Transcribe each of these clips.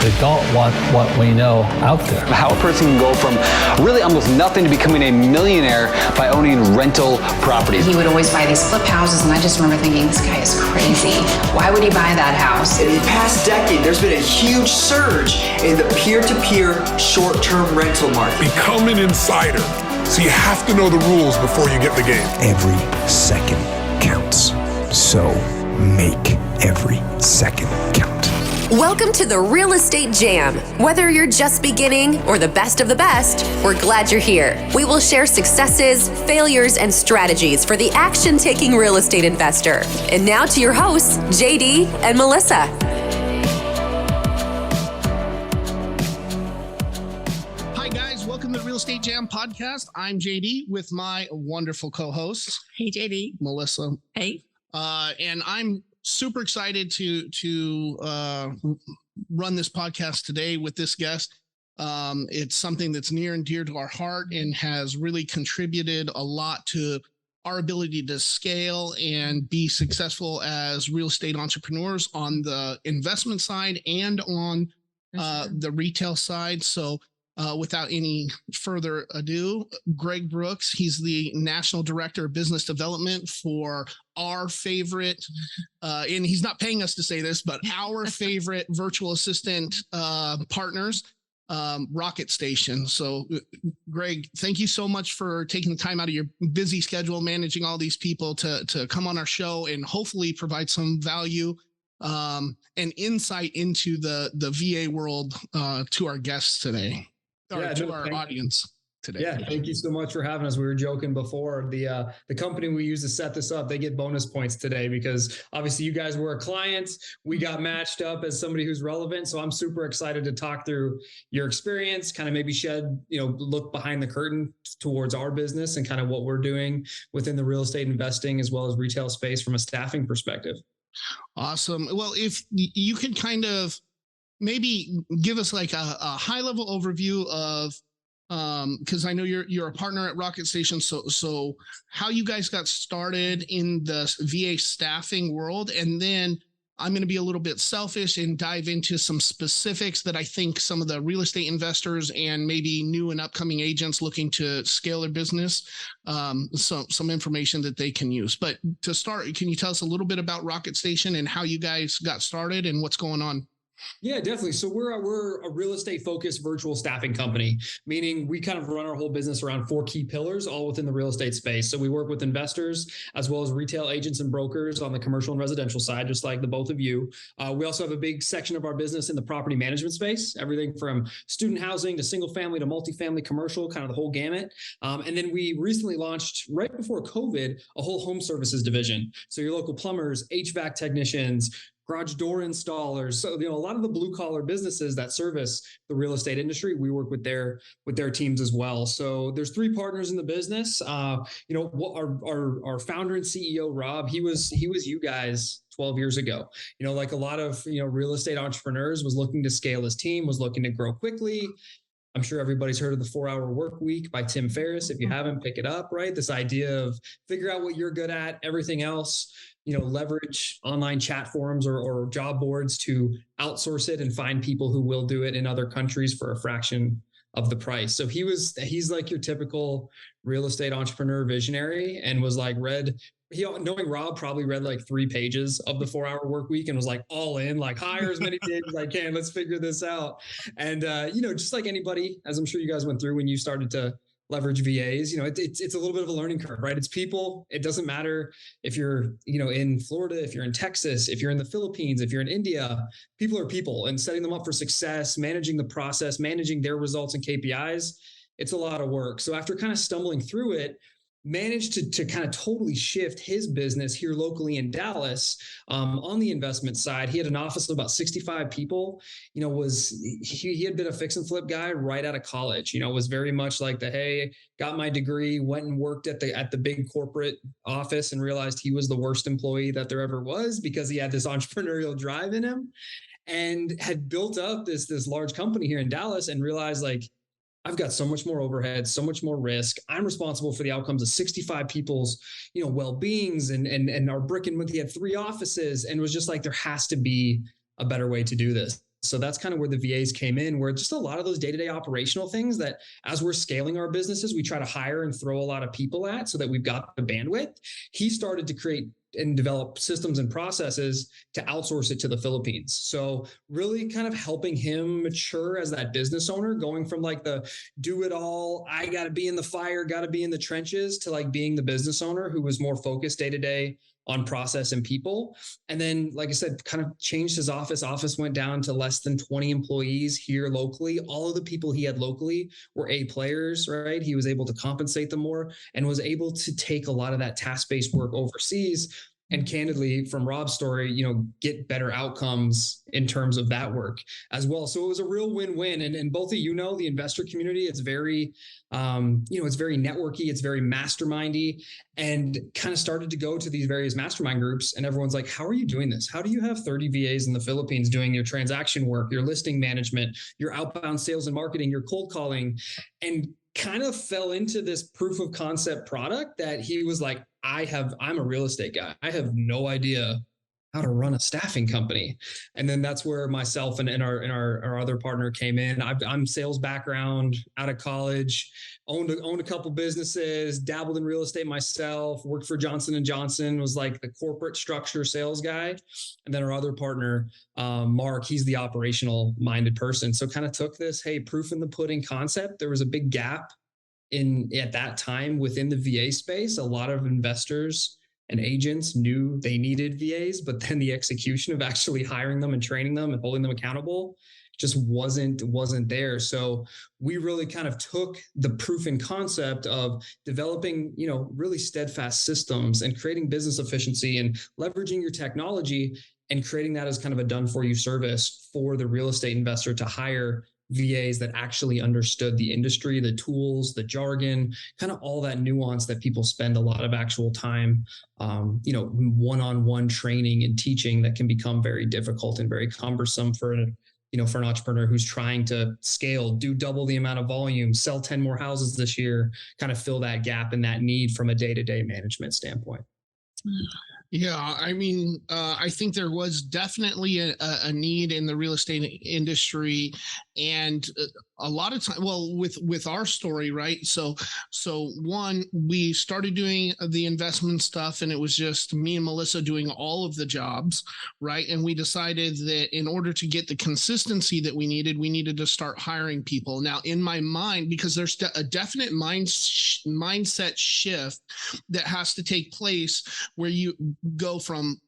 They don't want what we know out there. How a person can go from really almost nothing to becoming a millionaire by owning rental properties. He would always buy these flip houses, and I just remember thinking, this guy is crazy. Why would he buy that house? In the past decade, there's been a huge surge in the peer-to-peer short-term rental market. Become an insider. So you have to know the rules before you get the game. Every second counts. So make every second count. Welcome to the Real Estate Jam. Whether you're just beginning or the best of the best, we're glad you're here. We will share successes, failures, and strategies for the action-taking real estate investor. And now to your hosts, JD and Melissa. Hi guys, welcome to the Real Estate Jam podcast. I'm JD with my wonderful co-hosts. Hey JD. Melissa. Hey. And I'm super excited to run this podcast today with this guest. It's something that's near and dear to our heart and has really contributed a lot to our ability to scale and be successful as real estate entrepreneurs on the investment side and on the retail side. So without any further ado, Greg Brooks, he's the National Director of Business Development for our favorite, and he's not paying us to say this, but our favorite virtual assistant partners, Rocket Station. So Greg, thank you so much for taking the time out of your busy schedule, managing all these people to come on our show and hopefully provide some value and insight into the VA world to our guests today. To our audience today. Yeah, thank you so much for having us. We were joking before, the company we use to set this up, they get bonus points today because obviously you guys were a client. We got matched up as somebody who's relevant. So I'm super excited to talk through your experience, kind of maybe shed, look behind the curtain towards our business and kind of what we're doing within the real estate investing as well as retail space from a staffing perspective. Awesome. Well, if you could kind of maybe give us like a high level overview of, because I know you're a partner at Rocket Station. So how you guys got started in the VA staffing world, and then I'm going to be a little bit selfish and dive into some specifics that I think some of the real estate investors and maybe new and upcoming agents looking to scale their business, some information that they can use. But to start, can you tell us a little bit about Rocket Station and how you guys got started and what's going on? Yeah, definitely. So we're a real estate focused virtual staffing company, meaning we kind of run our whole business around 4 key pillars, all within the real estate space. So we work with investors as well as retail agents and brokers on the commercial and residential side, just like the both of you. We also have a big section of our business in the property management space, everything from student housing to single family to multifamily commercial, kind of the whole gamut. And then we recently launched right before COVID, a whole home services division. So your local plumbers, HVAC technicians, garage door installers. So, a lot of the blue collar businesses that service the real estate industry, we work with their teams as well. So there's 3 partners in the business. Our founder and CEO, Rob, he was you guys 12 years ago. Like a lot of, real estate entrepreneurs, was looking to scale his team, was looking to grow quickly. I'm sure everybody's heard of the 4-Hour Work Week by Tim Ferriss. If you haven't, pick it up, right? This idea of figure out what you're good at, everything else, leverage online chat forums or job boards to outsource it and find people who will do it in other countries for a fraction of the price. So he's like your typical real estate entrepreneur visionary, and was like knowing Rob, probably read like 3 pages of the 4-Hour Work Week and was like all in, like hire as many people as I can. Let's figure this out. And, just like anybody, as I'm sure you guys went through when you started to leverage VAs, it's a little bit of a learning curve, right? It's people. It doesn't matter if you're, in Florida, if you're in Texas, if you're in the Philippines, if you're in India, people are people, and setting them up for success, managing the process, managing their results and KPIs. It's a lot of work. So after kind of stumbling through it, managed to kind of totally shift his business here locally in Dallas. On the investment side, he had an office of about 65 people. He had been a fix and flip guy right out of college. Was very much like got my degree, went and worked at the big corporate office and realized he was the worst employee that there ever was because he had this entrepreneurial drive in him, and had built up this large company here in Dallas and realized I've got so much more overhead, so much more risk. I'm responsible for the outcomes of 65 people's, well-beings and our brick and mortar. He had 3 offices and was just like, there has to be a better way to do this. So that's kind of where the VAs came in, where just a lot of those day-to-day operational things that as we're scaling our businesses, we try to hire and throw a lot of people at so that we've got the bandwidth. He started to create and develop systems and processes to outsource it to the Philippines. So really kind of helping him mature as that business owner, going from like the do it all, I got to be in the fire, got to be in the trenches, to like being the business owner who was more focused day to day on process and people. And then, like I said, kind of changed his office. Office went down to less than 20 employees here locally. All of the people he had locally were A players, right? He was able to compensate them more and was able to take a lot of that task-based work overseas. And candidly, from Rob's story, get better outcomes in terms of that work as well. So it was a real win-win. And both of the investor community, it's very, it's very networky, it's very mastermindy, and kind of started to go to these various mastermind groups. And everyone's like, how are you doing this? How do you have 30 VAs in the Philippines doing your transaction work, your listing management, your outbound sales and marketing, your cold calling? And kind of fell into this proof of concept product that he was like, I'm a real estate guy. I have no idea how to run a staffing company. And then that's where myself and our other partner came in. I'm sales background, out of college, owned a couple businesses, dabbled in real estate myself, worked for Johnson & Johnson, was like the corporate structure sales guy. And then our other partner, Mark, he's the operational minded person. So kind of took this, hey, proof in the pudding concept. There was a big gap at that time within the VA space. A lot of investors and agents knew they needed VAs, but then the execution of actually hiring them and training them and holding them accountable just wasn't there. So we really kind of took the proof in concept of developing, really steadfast systems and creating business efficiency and leveraging your technology and creating that as kind of a done for you service for the real estate investor to hire VAs that actually understood the industry, the tools, the jargon, kind of all that nuance that people spend a lot of actual time, one-on-one training and teaching that can become very difficult and very cumbersome for an entrepreneur who's trying to scale, do double the amount of volume, sell 10 more houses this year, kind of fill that gap and that need from a day-to-day management standpoint. Yeah, I think there was definitely a need in the real estate industry, and a lot of time, with our story, right? So one, we started doing the investment stuff, and it was just me and Melissa doing all of the jobs, right? And we decided that in order to get the consistency that we needed to start hiring people. Now, in my mind, because there's a definite mindset shift that has to take place where you go from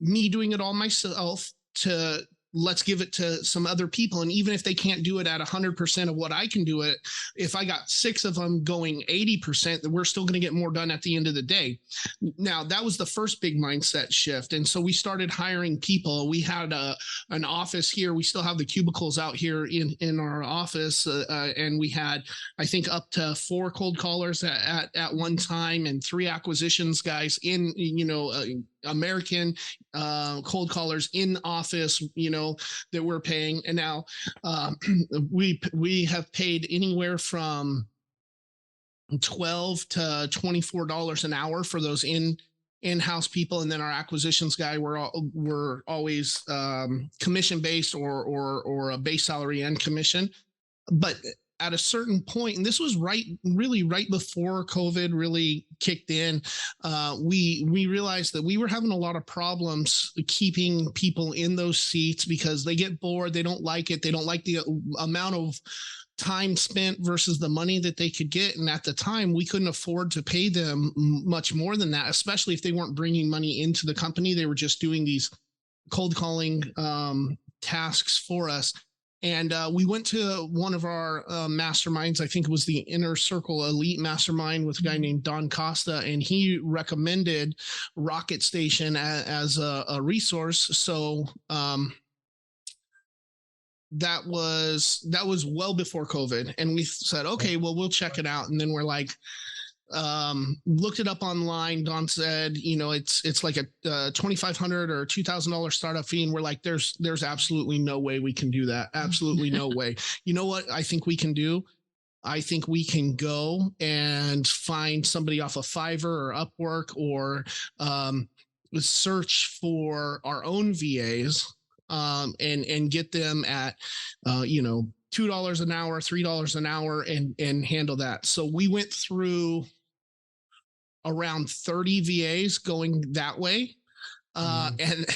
me doing it all myself to let's give it to some other people. And even if they can't do it at 100% of what I can do it, if I got 6 of them going 80%, then we're still going to get more done at the end of the day. Now, that was the first big mindset shift. And so we started hiring people. We had an office here. We still have the cubicles out here in our office. And we had, I think, up to 4 cold callers at one time and 3 acquisitions guys in, American cold callers in office, that we're paying. And now we have paid anywhere from $12 to $24 an hour for those in-house people. And then our acquisitions guy, we're always commission based or a base salary and commission. But at a certain point, and this was really right before COVID really kicked in, we realized that we were having a lot of problems keeping people in those seats because they get bored, they don't like it, they don't like the amount of time spent versus the money that they could get. And at the time, we couldn't afford to pay them much more than that, especially if they weren't bringing money into the company. They were just doing these cold calling tasks for us. And we went to one of our masterminds. I think it was the Inner Circle Elite Mastermind with a guy named Don Costa, and he recommended Rocket Station as a resource. So that was well before COVID, and we said, okay, well, we'll check it out. And then we're like, looked it up online. Don said, it's like a $2,500 or $2,000 startup fee. And we're like, there's absolutely no way we can do that. Absolutely no way. You know what I think we can do? I think we can go and find somebody off of Fiverr or Upwork or search for our own VAs and get them at, $2 an hour, $3 an hour and handle that. So we went through around 30 VAs going that way. And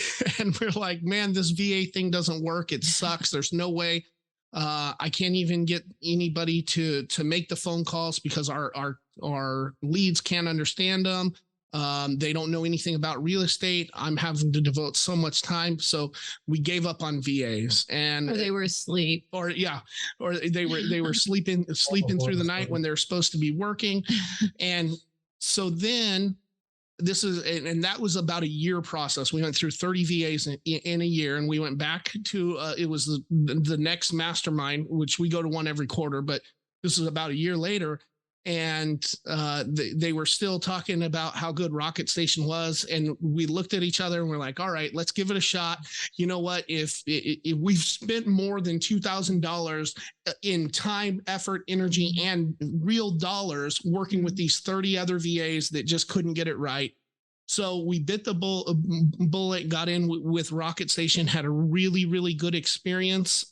we're like, man, this VA thing doesn't work. It sucks. There's no way. I can't even get anybody to make the phone calls because our leads can't understand them. They don't know anything about real estate. I'm having to devote so much time. So we gave up on VAs, and or they were asleep, or they were sleeping through the night when they're supposed to be working. And so then that was about a year process. We went through 30 VAs in a year, and we went back to, it was the next mastermind, which we go to one every quarter, but this is about a year later. And they were still talking about how good Rocket Station was. And we looked at each other and we're like, all right, let's give it a shot. You know what? If we've spent more than $2,000 in time, effort, energy, and real dollars working with these 30 other VAs that just couldn't get it right. So we bit the bullet, got in with Rocket Station, had a really, really good experience.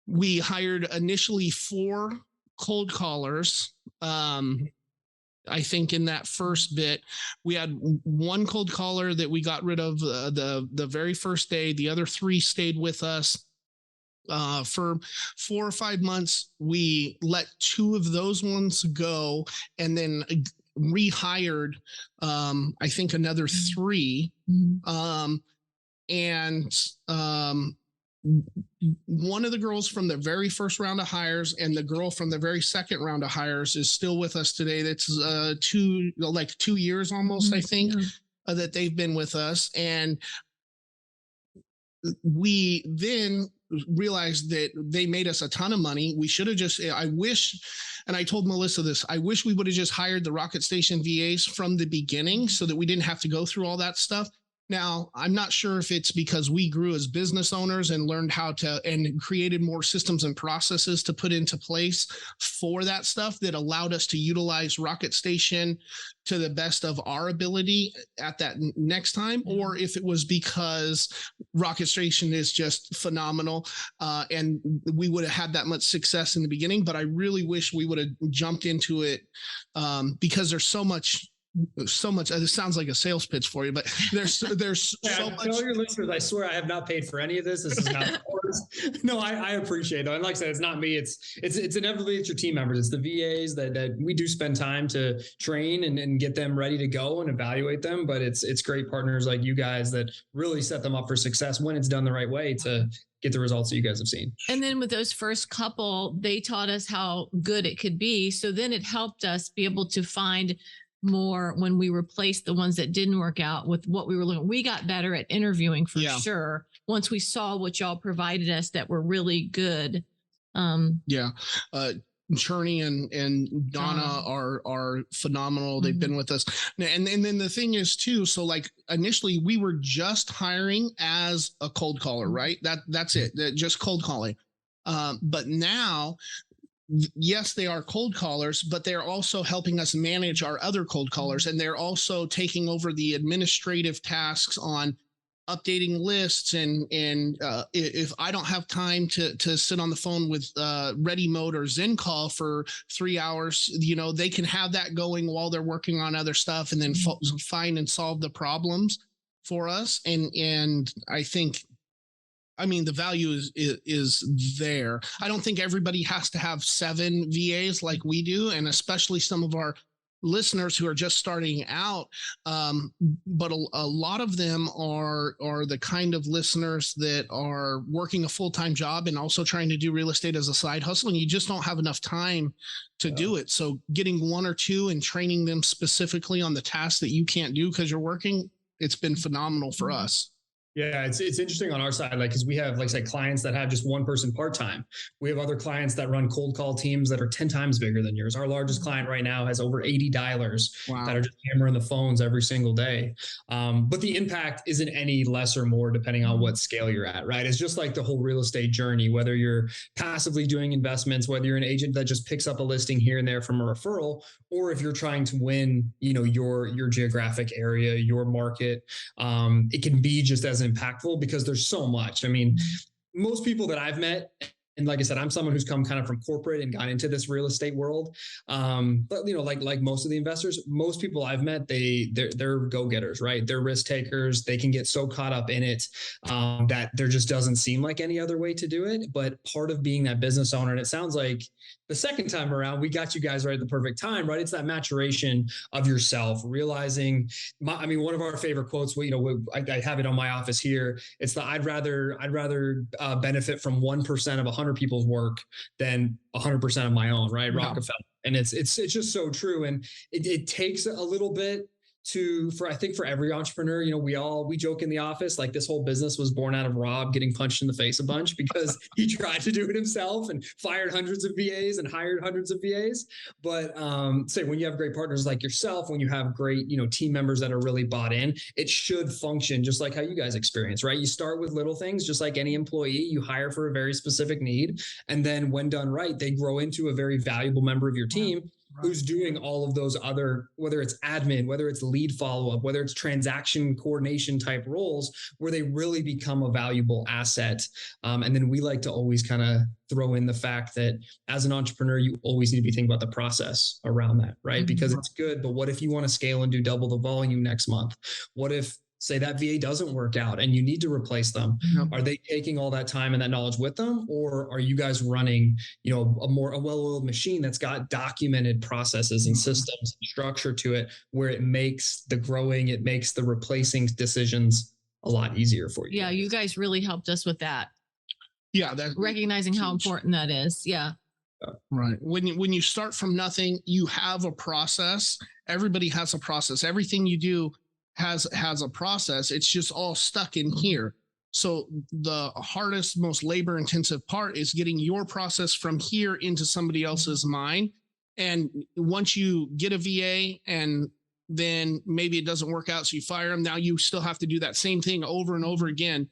We hired initially 4 cold callers. I think in that first bit, we had 1 cold caller that we got rid of the very first day. The other 3 stayed with us. For 4 or 5 months, we let 2 of those ones go, and then rehired, I think, another 3. One of the girls from the very first round of hires and the girl from the very second round of hires is still with us today. That's 2 years almost, I think, that they've been with us. And we then realized that they made us a ton of money. We should have I wish, and I told Melissa this, I wish we would have just hired the Rocket Station VAs from the beginning so that we didn't have to go through all that stuff. Now, I'm not sure if it's because we grew as business owners and learned how to and created more systems and processes to put into place for that stuff that allowed us to utilize Rocket Station to the best of our ability at that next time, or if it was because Rocket Station is just phenomenal and we would have had that much success in the beginning. But I really wish we would have jumped into it because there's so much. This sounds like a sales pitch for you, but there's so much. Tell your listeners, I swear I have not paid for any of this. This is not yours. No, I appreciate it. And like I said, it's not me. It's inevitably it's your team members. It's the VAs that we do spend time to train and get them ready to go and evaluate them. But it's great partners like you guys that really set them up for success when it's done the right way to get the results that you guys have seen. And then with those first couple, they taught us how good it could be. So then it helped us be able to find more when we replaced the ones that didn't work out with what we were looking. We got better at interviewing for sure. Once we saw what y'all provided us that were really good. Cherney and Donna are phenomenal. They've been with us. And then the thing is too, so like initially we were just hiring as a cold caller, right? That's it. Just cold calling. But now, yes, they are cold callers, but they're also helping us manage our other cold callers. And they're also taking over the administrative tasks on updating lists. And if I don't have time to sit on the phone with Ready Mode or ZenCall for 3 hours, they can have that going while they're working on other stuff and then find and solve the problems for us. And I think, the value is there. I don't think everybody has to have 7 VAs like we do, and especially some of our listeners who are just starting out. But a lot of them are the kind of listeners that are working a full-time job and also trying to do real estate as a side hustle, and you just don't have enough time to do it. So getting 1 or 2 and training them specifically on the tasks that you can't do because you're working, it's been phenomenal for us. Yeah, it's interesting on our side, because we have, like I said, clients that have just 1 person part-time. We have other clients that run cold call teams that are 10 times bigger than yours. Our largest client right now has over 80 dialers that are just hammering the phones every single day. But the impact isn't any less or more depending on what scale you're at, right? It's just like the whole real estate journey, whether you're passively doing investments, whether you're an agent that just picks up a listing here and there from a referral, or if you're trying to win, your geographic area, your market. It can be just as as impactful because there's so much. I mean, most people that I've met, and like I said, I'm someone who's come kind of from corporate and got into this real estate world. But you know, like most of the investors, most people I've met, they're go-getters, right? They're risk takers. They can get so caught up in it that there just doesn't seem like any other way to do it. But part of being that business owner, and it sounds like the second time around, we got you guys right at the perfect time, right? It's that maturation of yourself, realizing. One of our favorite quotes. I have it on my office here. It's the I'd rather benefit from 1% of 100 people's work than 100% of my own, right? Yeah. Rockefeller. And it's just so true. And it takes a little bit I think for every entrepreneur, we joke in the office, like this whole business was born out of Rob getting punched in the face a bunch because he tried to do it himself and fired hundreds of VAs and hired hundreds of VAs. But say when you have great partners like yourself, when you have great, team members that are really bought in, it should function just like how you guys experience, right? You start with little things, just like any employee, you hire for a very specific need. And then when done right, they grow into a very valuable member of your team. Right. Who's doing all of those other, whether it's admin, whether it's lead follow-up, whether it's transaction coordination type roles, where they really become a valuable asset. And then we like to always kind of throw in the fact that as an entrepreneur, you always need to be thinking about the process around that, right? Mm-hmm. Because it's good, but what if you want to scale and do double the volume next month? What if, say that VA doesn't work out and you need to replace them? Mm-hmm. Are they taking all that time and that knowledge with them? Or are you guys running, a well-oiled machine that's got documented processes and systems and structure to it where it makes the growing, it makes the replacing decisions a lot easier for you? Yeah, you guys really helped us with that. Yeah. That's recognizing how important that is. Yeah. Right. When you start from nothing, you have a process. Everybody has a process. Everything you do has a process. It's just all stuck in here. So the hardest, most labor intensive part is getting your process from here into somebody else's mind. And once you get a VA and then maybe it doesn't work out, so you fire them, now you still have to do that same thing over and over again.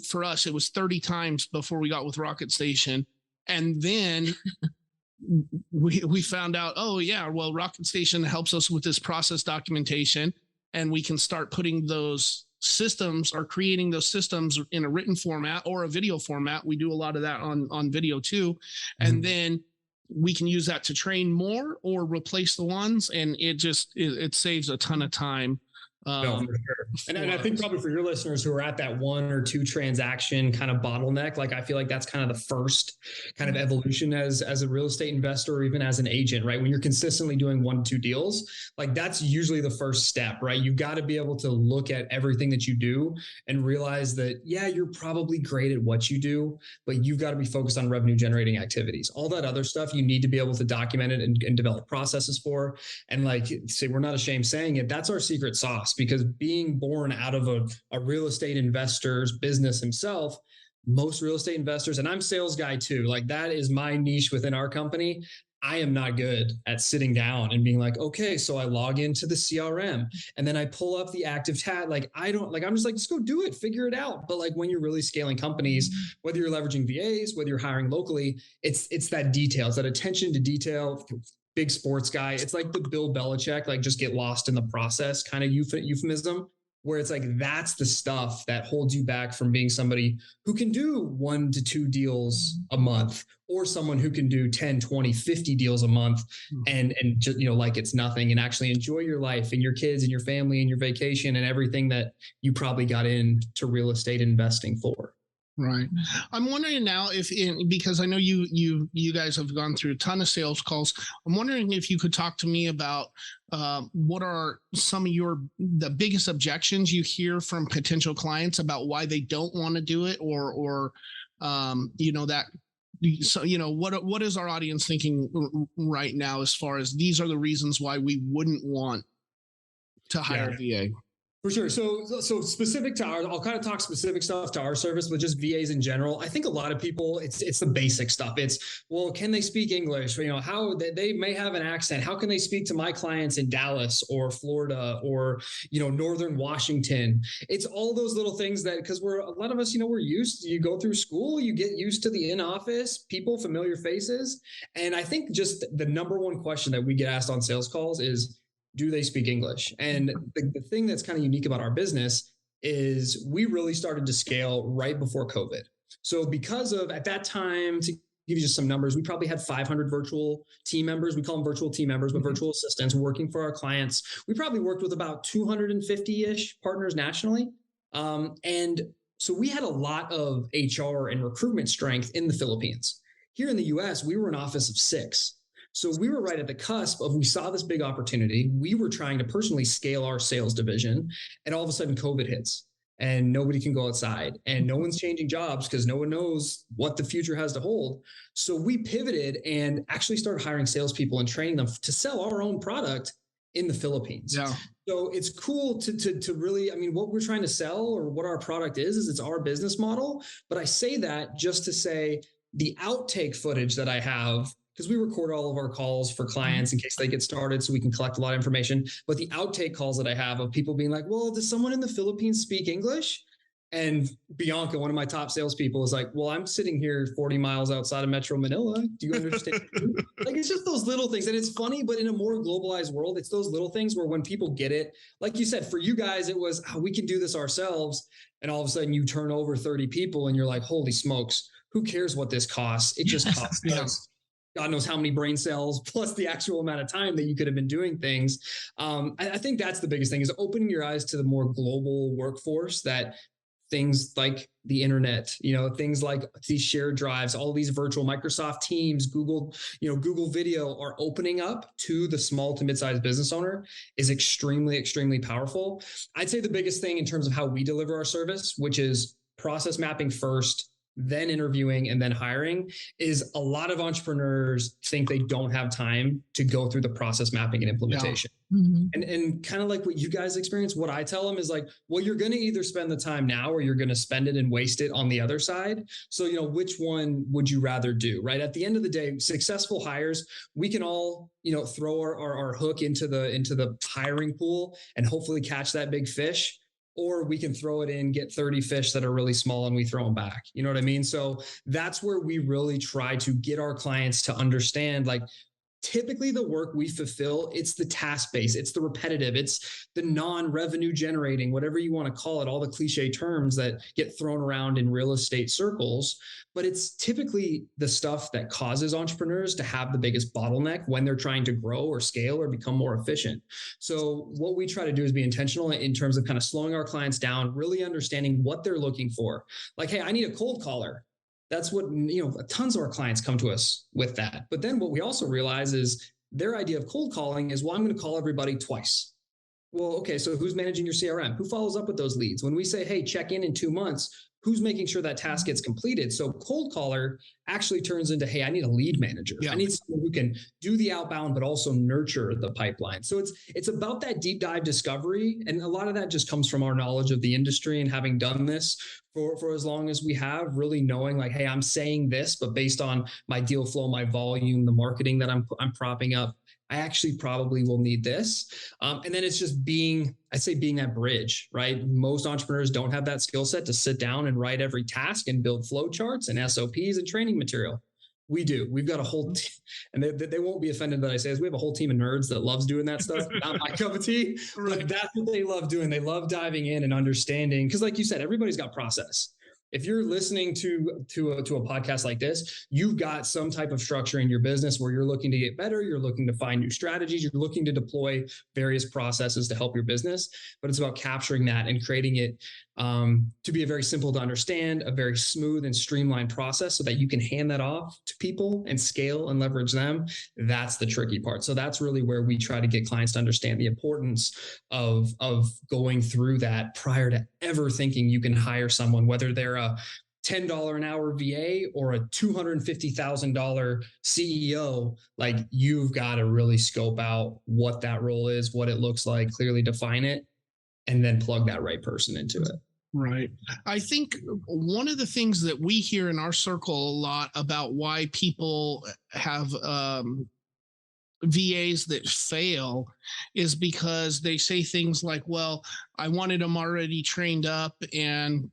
For us, it was 30 times before we got with Rocket Station. And then we found out, oh yeah, well, Rocket Station helps us with this process documentation. And we can start putting those systems or creating those systems in a written format or a video format. We do a lot of that on video too. Mm-hmm. And then we can use that to train more or replace the ones. And it saves a ton of time. No, for sure. And I think probably for your listeners who are at that 1 or 2 transaction kind of bottleneck, like I feel like that's kind of the first kind of evolution as a real estate investor or even as an agent, right? When you're consistently doing 1 to 2 deals, like that's usually the first step, right? You've got to be able to look at everything that you do and realize that, yeah, you're probably great at what you do, but you've got to be focused on revenue generating activities. All that other stuff, you need to be able to document it and develop processes for. And like, say, we're not ashamed saying it, that's our secret sauce. Because being born out of a real estate investor's business himself, most real estate investors, and I'm sales guy too, like that is my niche within our company. I am not good at sitting down and being like, okay, so I log into the CRM and then I pull up the active tab. I'm just like, just go do it, figure it out. But like when you're really scaling companies, whether you're leveraging VAs, whether you're hiring locally, it's that detail, it's that attention to detail. Big sports guy. It's like the Bill Belichick, like just get lost in the process kind of euphemism, where it's like, that's the stuff that holds you back from being somebody who can do 1 to 2 deals a month, or someone who can do 10, 20, 50 deals a month and just, like it's nothing, and actually enjoy your life and your kids and your family and your vacation and everything that you probably got into real estate investing for. Right. I'm wondering now because I know you guys have gone through a ton of sales calls. I'm wondering if you could talk to me about what are some of the biggest objections you hear from potential clients about why they don't want to do it, or that. So, what is our audience thinking right now as far as these are the reasons why we wouldn't want to hire a VA? For sure. So specific to I'll kind of talk specific stuff to our service, but just VAs in general. I think a lot of people, it's the basic stuff. It's, well, can they speak English? How they may have an accent. How can they speak to my clients in Dallas or Florida or, Northern Washington? It's all those little things that, because a lot of us, we're used, you go through school, you get used to the in-office people, familiar faces. And I think just the number one question that we get asked on sales calls is, do they speak English? And the thing that's kind of unique about our business is we really started to scale right before COVID. So because of, at that time, to give you just some numbers, we probably had 500 virtual team members. We call them virtual team members, but virtual assistants working for our clients. We probably worked with about 250-ish partners nationally. And so we had a lot of HR and recruitment strength in the Philippines. Here in the US, we were an office of 6. So we were right at the cusp of, we saw this big opportunity. We were trying to personally scale our sales division, and all of a sudden COVID hits and nobody can go outside and no one's changing jobs because no one knows what the future has to hold. So we pivoted and actually started hiring salespeople and training them to sell our own product in the Philippines. Yeah. So it's cool to really, I mean, what we're trying to sell or what our product is it's our business model. But I say that just to say the outtake footage that I have, because we record all of our calls for clients in case they get started so we can collect a lot of information. But the outtake calls that I have of people being like, well, does someone in the Philippines speak English? And Bianca, one of my top salespeople, is like, well, I'm sitting here 40 miles outside of Metro Manila. Do you understand? Like, it's just those little things. And it's funny, but in a more globalized world, it's those little things where when people get it, like you said, for you guys, it was, we can do this ourselves. And all of a sudden you turn over 30 people and you're like, holy smokes, who cares what this costs? It just costs us. God knows how many brain cells plus the actual amount of time that you could have been doing things. I think that's the biggest thing, is opening your eyes to the more global workforce, that things like the internet, things like these shared drives, all these virtual Microsoft Teams, Google Video are opening up to the small to mid-sized business owner is extremely, extremely powerful. I'd say the biggest thing in terms of how we deliver our service, which is process mapping first, then interviewing, and then hiring, is a lot of entrepreneurs think they don't have time to go through the process mapping and implementation. Yeah. Mm-hmm. And kind of like what you guys experience, what I tell them is like, well, you're going to either spend the time now or you're going to spend it and waste it on the other side. So, which one would you rather do, right? At the end of the day, successful hires, we can all, throw our hook into the hiring pool and hopefully catch that big fish. Or we can throw it in, get 30 fish that are really small, and we throw them back. You know what I mean? So that's where we really try to get our clients to understand, like, typically the work we fulfill, it's the task-based, it's the repetitive, it's the non-revenue generating, whatever you want to call it, all the cliche terms that get thrown around in real estate circles. But it's typically the stuff that causes entrepreneurs to have the biggest bottleneck when they're trying to grow or scale or become more efficient. So what we try to do is be intentional in terms of kind of slowing our clients down, really understanding what they're looking for. Like, hey, I need a cold caller. That's what, tons of our clients come to us with that. But then what we also realize is their idea of cold calling is, well, I'm going to call everybody twice. Well, okay, so who's managing your CRM? Who follows up with those leads? When we say, hey, check in 2 months, who's making sure that task gets completed? So cold caller actually turns into, hey, I need a lead manager. Yeah. I need someone who can do the outbound, but also nurture the pipeline. So it's about that deep dive discovery. And a lot of that just comes from our knowledge of the industry and having done this for as long as we have, really knowing like, hey, I'm saying this, but based on my deal flow, my volume, the marketing that I'm propping up, I actually probably will need this. And then it's just being that bridge, right? Most entrepreneurs don't have that skill set to sit down and write every task and build flow charts and SOPs and training material. We do. We've got a whole team, and they won't be offended that I say this. We have a whole team of nerds that loves doing that stuff. Not my cup of tea, but that's what they love doing. They love diving in and understanding. Because like you said, everybody's got process. If you're listening to a podcast like this, you've got some type of structure in your business where you're looking to get better, you're looking to find new strategies, you're looking to deploy various processes to help your business. But it's about capturing that and creating it to be a very simple to understand, a very smooth and streamlined process so that you can hand that off to people and scale and leverage them. That's the tricky part. So that's really where we try to get clients to understand the importance of going through that prior to ever thinking you can hire someone, whether they're a $10 an hour VA or a $250,000 CEO. Like, you've got to really scope out what that role is, what it looks like, clearly define it, and then plug that right person into it. Right. I think one of the things that we hear in our circle a lot about why people have VAs that fail is because they say things like, well, I wanted them already trained up and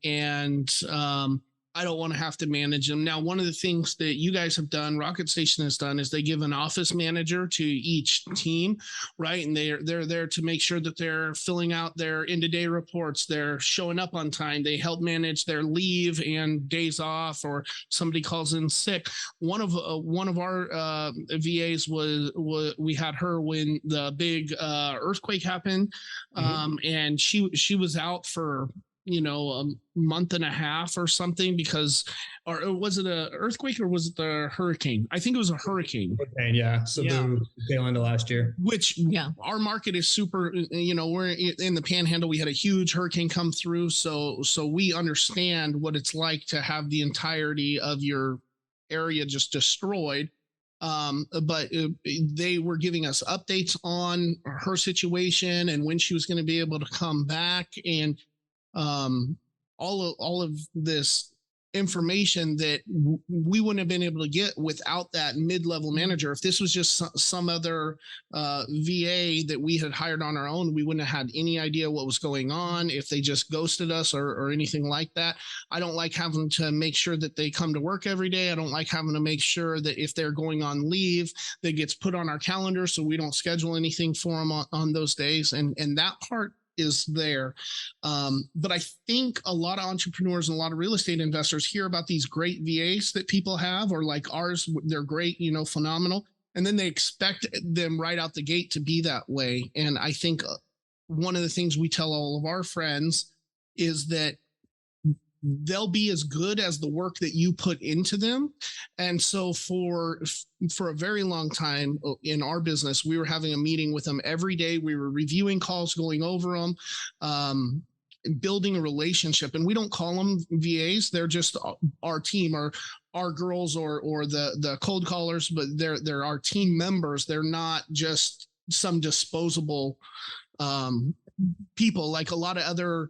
I don't want to have to manage them. Now, one of the things that you guys have done, Rocket Station has done, is they give an office manager to each team, right? And they're there to make sure that they're filling out their end-of-day reports. They're showing up on time. They help manage their leave and days off, or somebody calls in sick. One of our VAs was we had her when the big earthquake happened, and she was out for a month and a half or something because, or was it a earthquake or was it the hurricane? I think it was a hurricane. Yeah. So the tail end of last year, which our market is super, we're in the Panhandle. We had a huge hurricane come through. So we understand what it's like to have the entirety of your area just destroyed. But they were giving us updates on her situation and when she was going to be able to come back, and all of this information that we wouldn't have been able to get without that mid-level manager. If this was just some other VA that we had hired on our own, we wouldn't have had any idea what was going on, if they just ghosted us or anything like that. I don't like having to make sure that they come to work every day. I don't like having to make sure that if they're going on leave, that gets put on our calendar so we don't schedule anything for them on those days. And that part is there. But I think a lot of entrepreneurs and a lot of real estate investors hear about these great VAs that people have, or like ours, they're great, phenomenal. And then they expect them right out the gate to be that way. And I think one of the things we tell all of our friends is that they'll be as good as the work that you put into them. And so for a very long time in our business, we were having a meeting with them every day. We were reviewing calls, going over them, building a relationship. And we don't call them VAs. They're just our team, or our girls, or the cold callers, but they're our team members. They're not just some disposable people like a lot of other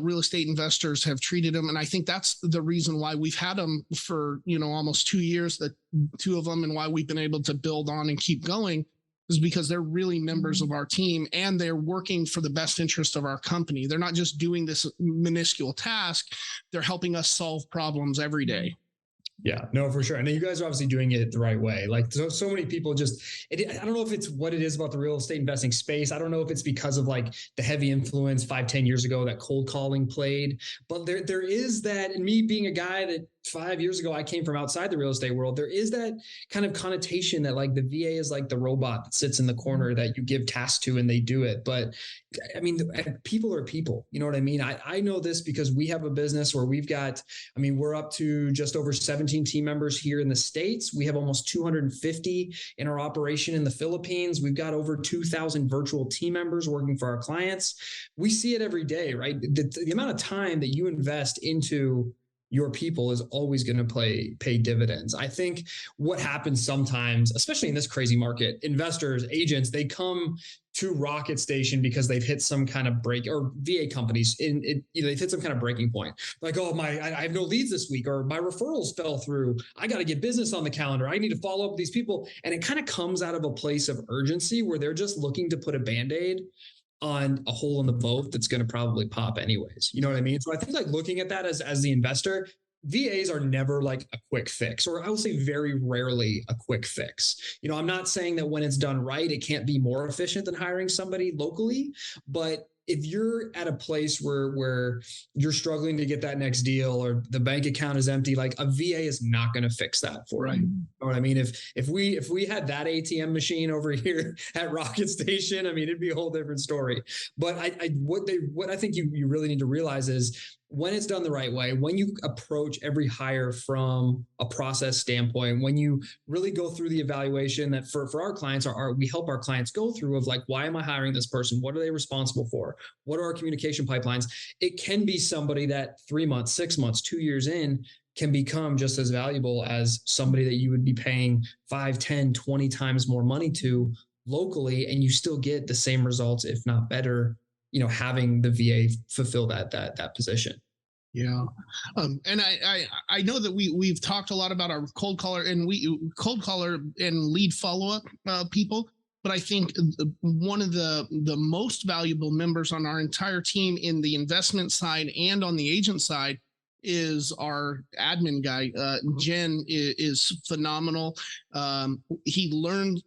real estate investors have treated them. And I think that's the reason why we've had them for, almost 2 years, the two of them, and why we've been able to build on and keep going, is because they're really members of our team and they're working for the best interest of our company. They're not just doing this minuscule task. They're helping us solve problems every day. Yeah, no, for sure. And you guys are obviously doing it the right way. Like so many people I don't know if it's what it is about the real estate investing space. I don't know if it's because of like the heavy influence 5-10 years ago that cold calling played, but there is that, and me being a guy that 5 years ago, I came from outside the real estate world. There is that kind of connotation that like the VA is like the robot that sits in the corner that you give tasks to and they do it. But I mean, people are people, you know what I mean? I know this because we have a business where we're up to just over 17 team members here in the States. We have almost 250 in our operation in the Philippines. We've got over 2,000 virtual team members working for our clients. We see it every day, right? The amount of time that you invest into your people is always going to pay dividends. I think what happens sometimes, especially in this crazy market, investors, agents, they come to Rocket Station because they've hit some kind of break, or VA companies they've hit some kind of breaking point. Like, I have no leads this week, or my referrals fell through. I got to get business on the calendar. I need to follow up with these people. And it kind of comes out of a place of urgency where they're just looking to put a Band-Aid on a hole in the boat that's going to probably pop anyways. You know what I mean? So I think like looking at that as the investor, VAs are never like a quick fix, or I will say very rarely a quick fix. I'm not saying that when it's done right, it can't be more efficient than hiring somebody locally, but if you're at a place where you're struggling to get that next deal, or the bank account is empty, like a VA is not going to fix that for you. You know what I mean? If we had that ATM machine over here at Rocket Station, I mean, it'd be a whole different story. But what I think you really need to realize is, when it's done the right way, when you approach every hire from a process standpoint, when you really go through the evaluation that for our clients, we help our clients go through of like, why am I hiring this person? What are they responsible for? What are our communication pipelines? It can be somebody that 3 months, 6 months, 2 years in can become just as valuable as somebody that you would be paying 5, 10, 20 times more money to locally, and you still get the same results, if not better, having the VA fulfill that position. Yeah. And I know that we've talked a lot about our cold caller and lead follow-up people, but I think one of the most valuable members on our entire team in the investment side and on the agent side is our admin guy. Jen is phenomenal. He learns.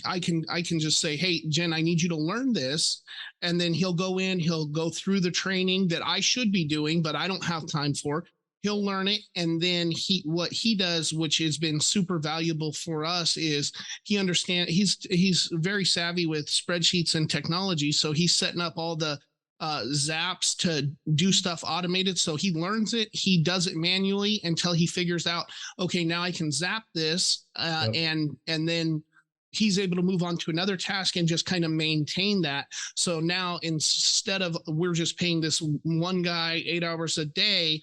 I can just say, hey, Jen, I need you to learn this. And then he'll go through the training that I should be doing, but I don't have time for. He'll learn it. And then what he does, which has been super valuable for us, is he's very savvy with spreadsheets and technology. So he's setting up all the zaps to do stuff automated. So he learns it. He does it manually until he figures out, okay, now I can zap this. And then he's able to move on to another task and just kind of maintain that. So now instead of we're just paying this one guy 8 hours a day,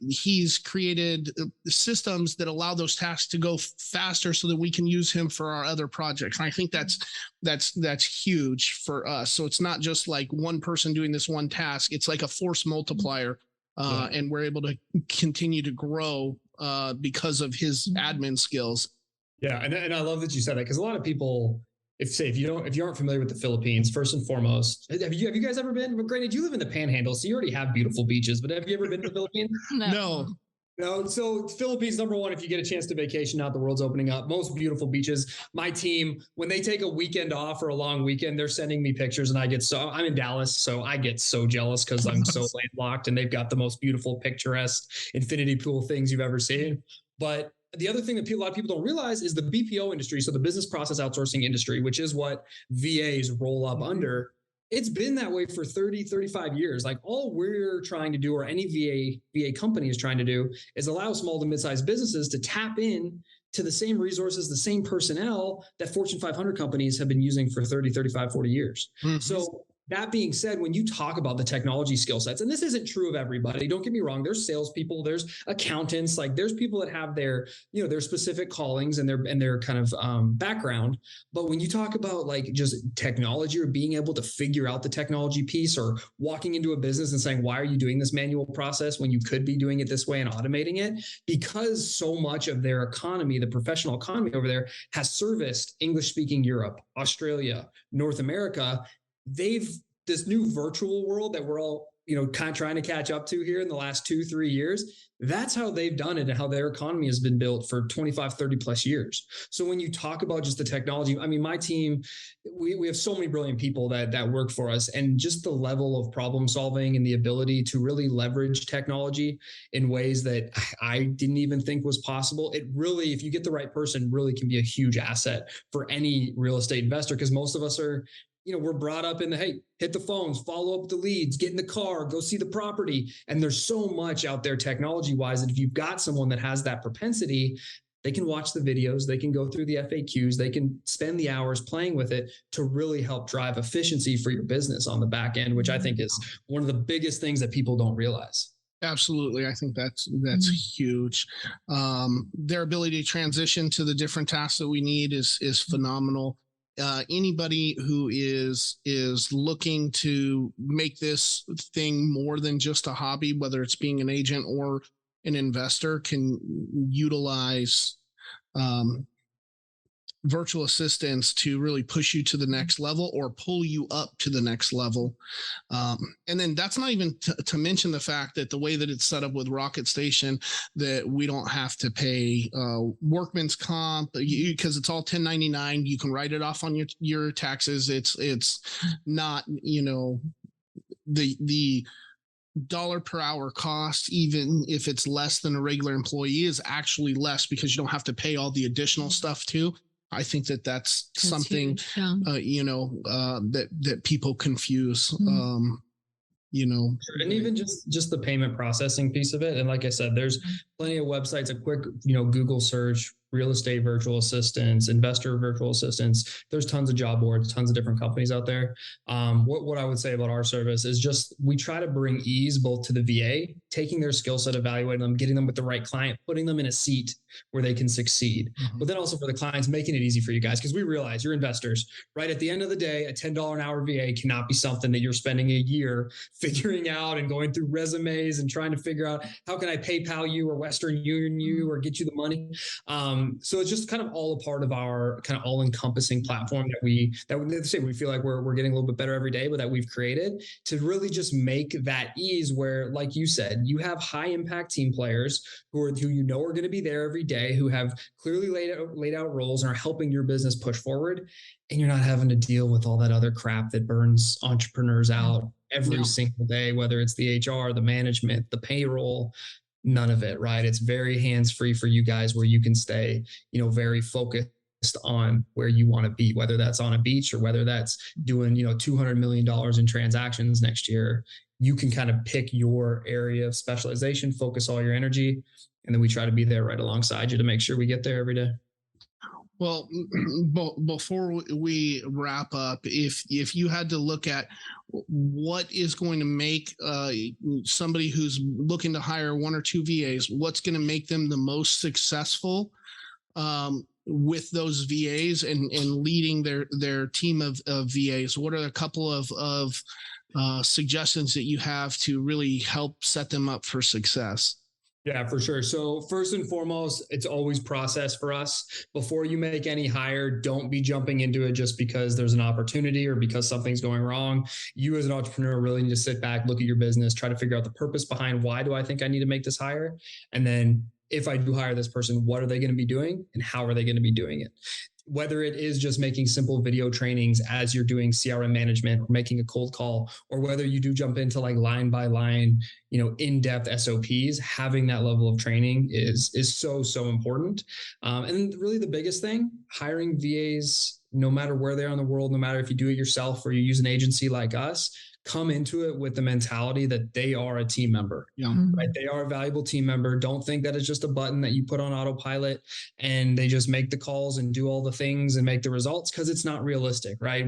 he's created systems that allow those tasks to go faster so that we can use him for our other projects. And I think that's huge for us. So it's not just like one person doing this one task. It's like a force multiplier. And we're able to continue to grow because of his admin skills. Yeah, and I love that you said that, because a lot of people, if you aren't familiar with the Philippines, first and foremost, have you guys ever been? Well, granted, you live in the Panhandle, so you already have beautiful beaches. But have you ever been to the Philippines? No. So Philippines, number one, if you get a chance to vacation out, the world's opening up. Most beautiful beaches. My team, when they take a weekend off or a long weekend, they're sending me pictures, and I'm in Dallas, so I get so jealous because I'm so landlocked, and they've got the most beautiful, picturesque infinity pool things you've ever seen. But the other thing that a lot of people don't realize is the BPO industry, so the business process outsourcing industry, which is what VAs roll up under. It's been that way for 30, 35 years. Like, all we're trying to do, or any VA company is trying to do, is allow small to mid-sized businesses to tap in to the same resources, the same personnel that Fortune 500 companies have been using for 30, 35, 40 years. Mm-hmm. So that being said, when you talk about the technology skill sets, and this isn't true of everybody, don't get me wrong, there's salespeople, there's accountants, like there's people that have their specific callings and their kind of background. But when you talk about like just technology, or being able to figure out the technology piece, or walking into a business and saying, why are you doing this manual process when you could be doing it this way and automating it? Because so much of their economy, the professional economy over there, has serviced English-speaking Europe, Australia, North America. This new virtual world that we're all, kind of trying to catch up to here in the last 2-3 years. That's how they've done it, and how their economy has been built for 25, 30 plus years. So when you talk about just the technology, I mean, my team, we have so many brilliant people that work for us, and just the level of problem solving and the ability to really leverage technology in ways that I didn't even think was possible. It really, if you get the right person, really can be a huge asset for any real estate investor, because most of us are, we're brought up in hey, hit the phones, follow up the leads, get in the car, go see the property. And there's so much out there technology-wise that if you've got someone that has that propensity, they can watch the videos, they can go through the FAQs, they can spend the hours playing with it to really help drive efficiency for your business on the back end, which I think is one of the biggest things that people don't realize. Absolutely. I think that's huge. Their ability to transition to the different tasks that we need is phenomenal. Anybody who is looking to make this thing more than just a hobby, whether it's being an agent or an investor, can utilize virtual assistants to really push you to the next level or pull you up to the next level. And then that's not even to mention the fact that the way that it's set up with Rocket Station, that we don't have to pay workman's comp because it's all 1099. You can write it off on your taxes. It's not, the dollar per hour cost, even if it's less than a regular employee, is actually less because you don't have to pay all the additional stuff too. I think that's something, that people confuse, and even just the payment processing piece of it. And like I said, there's plenty of websites, a quick, Google search, real estate virtual assistants, investor virtual assistants. There's tons of job boards, tons of different companies out there. What I would say about our service is just, we try to bring ease both to the VA, taking their skill set, evaluating them, getting them with the right client, putting them in a seat where they can succeed. Mm-hmm. But then also for the clients, making it easy for you guys, because we realize you're investors, right? At the end of the day, a $10 an hour VA cannot be something that you're spending a year figuring out and going through resumes and trying to figure out, how can I PayPal you or Western Union you or get you the money? So it's just kind of all a part of our kind of all-encompassing platform that we feel like we're getting a little bit better every day, but that we've created to really just make that ease where, like you said, you have high impact team players who you know are going to be there every day, who have clearly laid out roles and are helping your business push forward. And you're not having to deal with all that other crap that burns entrepreneurs out every single day, whether it's the HR, the management, the payroll, none of it, right? It's very hands-free for you guys where you can stay, very focused on where you want to be, whether that's on a beach or whether that's doing, $200 million in transactions next year. You can kind of pick your area of specialization, focus all your energy, and then we try to be there right alongside you to make sure we get there every day. Well, before we wrap up, if you had to look at what is going to make somebody who's looking to hire 1 or 2 VAs, what's going to make them the most successful with those VAs and leading their team of VAs, what are a couple of suggestions that you have to really help set them up for success? Yeah, for sure. So first and foremost, it's always process for us. Before you make any hire, don't be jumping into it just because there's an opportunity or because something's going wrong. You as an entrepreneur really need to sit back, look at your business, try to figure out the purpose behind why do I think I need to make this hire? And then if I do hire this person, what are they going to be doing and how are they going to be doing it? Whether it is just making simple video trainings as you're doing CRM management or making a cold call, or whether you do jump into like line by line, in-depth SOPs, having that level of training is so important. And really the biggest thing, hiring VAs, no matter where they are in the world, no matter if you do it yourself or you use an agency like us, come into it with the mentality that they are a team member, right? They are a valuable team member. Don't think that it's just a button that you put on autopilot and they just make the calls and do all the things and make the results, because it's not realistic, right?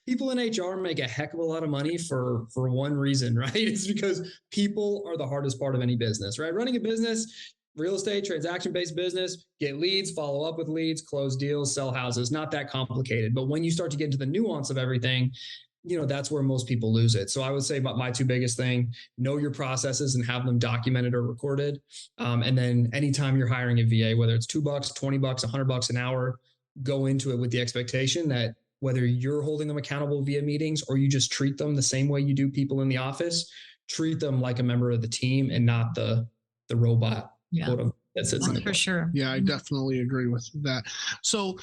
People in HR make a heck of a lot of money for one reason, right? It's because people are the hardest part of any business, right? Running a business, real estate, transaction-based business, get leads, follow up with leads, close deals, sell houses, not that complicated. But when you start to get into the nuance of everything, that's where most people lose it. So I would say about my 2 biggest thing, know your processes and have them documented or recorded. And then anytime you're hiring a VA, whether it's $2, $20, $100 an hour, go into it with the expectation that whether you're holding them accountable via meetings or you just treat them the same way you do people in the office, treat them like a member of the team and not the robot. Yeah, that sits in the for sure. Yeah, I definitely agree with that. So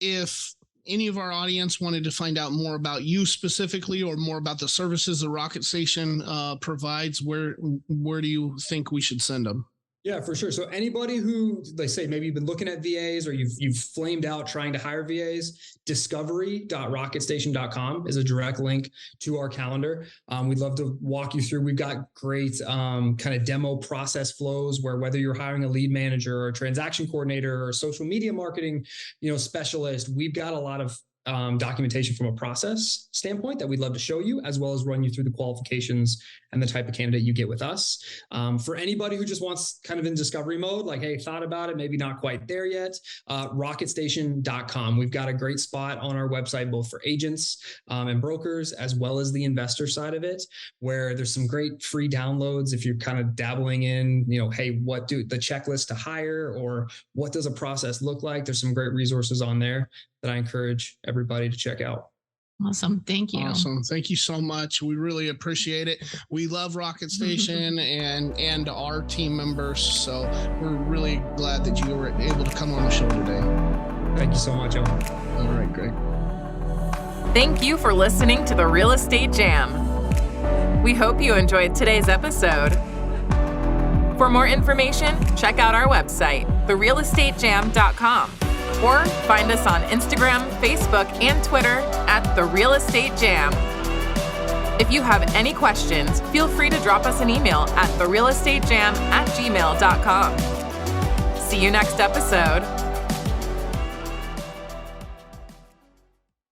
if any of our audience wanted to find out more about you specifically or more about the services that Rocket Station provides, where do you think we should send them? Yeah, for sure. So anybody who, they say, maybe you've been looking at VAs or you've flamed out trying to hire VAs, discovery.rocketstation.com is a direct link to our calendar. We'd love to walk you through. We've got great kind of demo process flows where whether you're hiring a lead manager or a transaction coordinator or a social media marketing, specialist, we've got a lot of documentation from a process standpoint that we'd love to show you, as well as run you through the qualifications and the type of candidate you get with us. For anybody who just wants kind of in discovery mode, like, hey, thought about it, maybe not quite there yet, rocketstation.com. We've got a great spot on our website, both for agents and brokers, as well as the investor side of it, where there's some great free downloads if you're kind of dabbling in, hey, what do the checklist to hire or what does a process look like? There's some great resources on there that I encourage everybody to check out. Awesome. Thank you. Awesome. Thank you so much. We really appreciate it. We love Rocket Station and our team members. So we're really glad that you were able to come on the show today. Thank you so much, Owen. All right, great. Thank you for listening to the Real Estate Jam. We hope you enjoyed today's episode. For more information, check out our website, therealestatejam.com. Or find us on Instagram, Facebook, and Twitter at The Real Estate Jam. If you have any questions, feel free to drop us an email at therealestatejam@gmail.com. See you next episode.